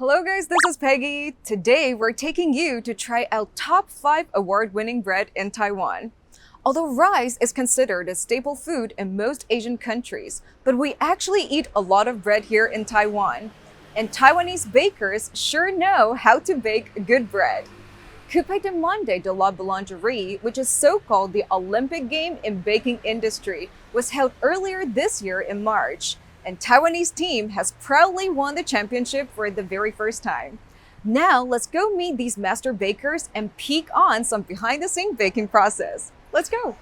Hello guys, this is Peggy. Today we're taking you to try out top 5 award-winning bread in Taiwan. Although rice is considered a staple food in most Asian countries, but we actually eat a lot of bread here in Taiwan. And Taiwanese bakers sure know how to bake good bread. Coupe de Monde de la Boulangerie, which is so-called the Olympic game in baking industry, was held earlier this year in March. And Taiwanese team has proudly won the championship for the very first time. Now, let's go meet these master bakers and peek on some behind-the-scenes baking process. Let's go!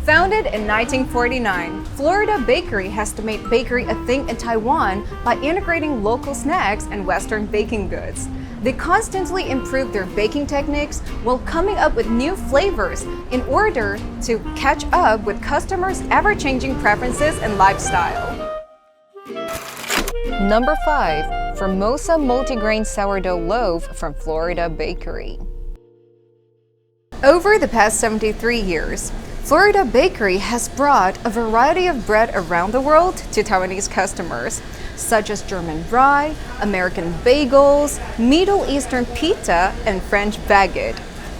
Founded in 1949, Florida Bakery has made bakery a thing in Taiwan by integrating local snacks and Western baking goods. They constantly improve their baking techniques while coming up with new flavors in order to catch up with customers' ever-changing preferences and lifestyle. Number 5. Formosa multigrain sourdough loaf from Florida Bakery. Over the past 73 years, Florida Bakery has brought a variety of bread around the world to Taiwanese customers, such as German rye, American bagels, Middle Eastern pita, and French baguette.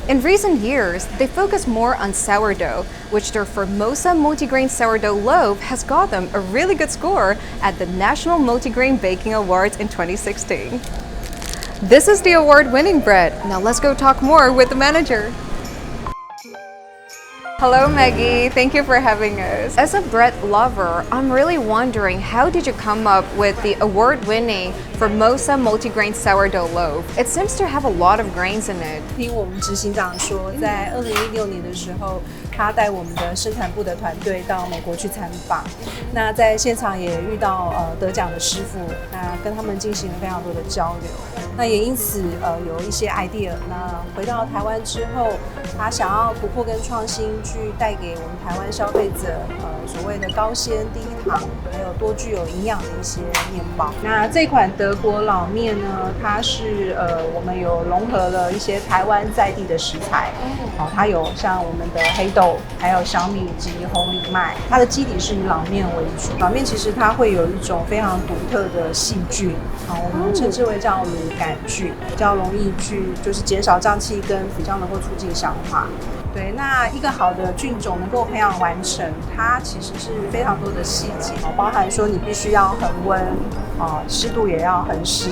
In recent years, they focus more on sourdough, which their Formosa multigrain sourdough loaf has got them a really good score at the National Multigrain Baking Awards in 2016. This is the award-winning bread. Now let's go talk more with the manager. Hello Maggie, thank you for having us. As a bread lover, I'm really wondering, how did you come up with the award-winning Formosa multigrain sourdough loaf? It seems to have a lot of grains in it. 听我们执行长说，在2016年的时候，他带我们的生产部的团队到美国去参访。那在现场也遇到得奖的师傅，那跟他们进行了非常多的交流。那也因此有一些 idea。那回到台湾之后，他想要突破跟创新，去带给我们台湾消费者所谓的高纤、低糖，还有多具有营养的一些面包。那这款德国老面呢，它是我们有融合了一些台湾在地的食材，它有像我们的黑豆，还有小米及红藜麦。它的基底是以老面为主，老面其实它会有一种非常独特的细菌，我们称之为叫乳杆菌，比较容易去就是减少胀气跟比较能够促进消化。对，那一个好的菌种能够培养完成，它其实是非常多的细节，包含说你必须要恒温，湿度也要恒湿，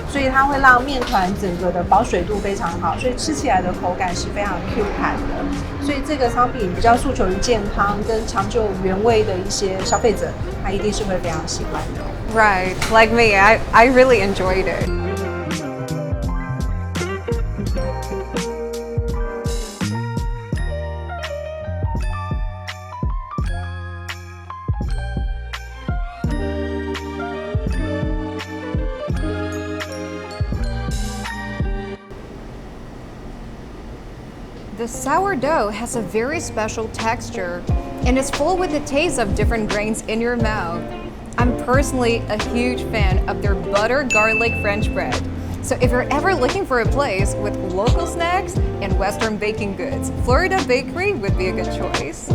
所以它会让面团整个的保水度非常好，所以吃起来的口感是非常 Q 弹的。所以这个商品比较诉求于健康跟长久原味的一些消费者，他一定是会非常喜欢的。Right, like me, I really enjoyed it. The sourdough has a very special texture and is full with the taste of different grains in your mouth. I'm personally a huge fan of their butter garlic French bread. So if you're ever looking for a place with local snacks and Western baking goods, Florida Bakery would be a good choice.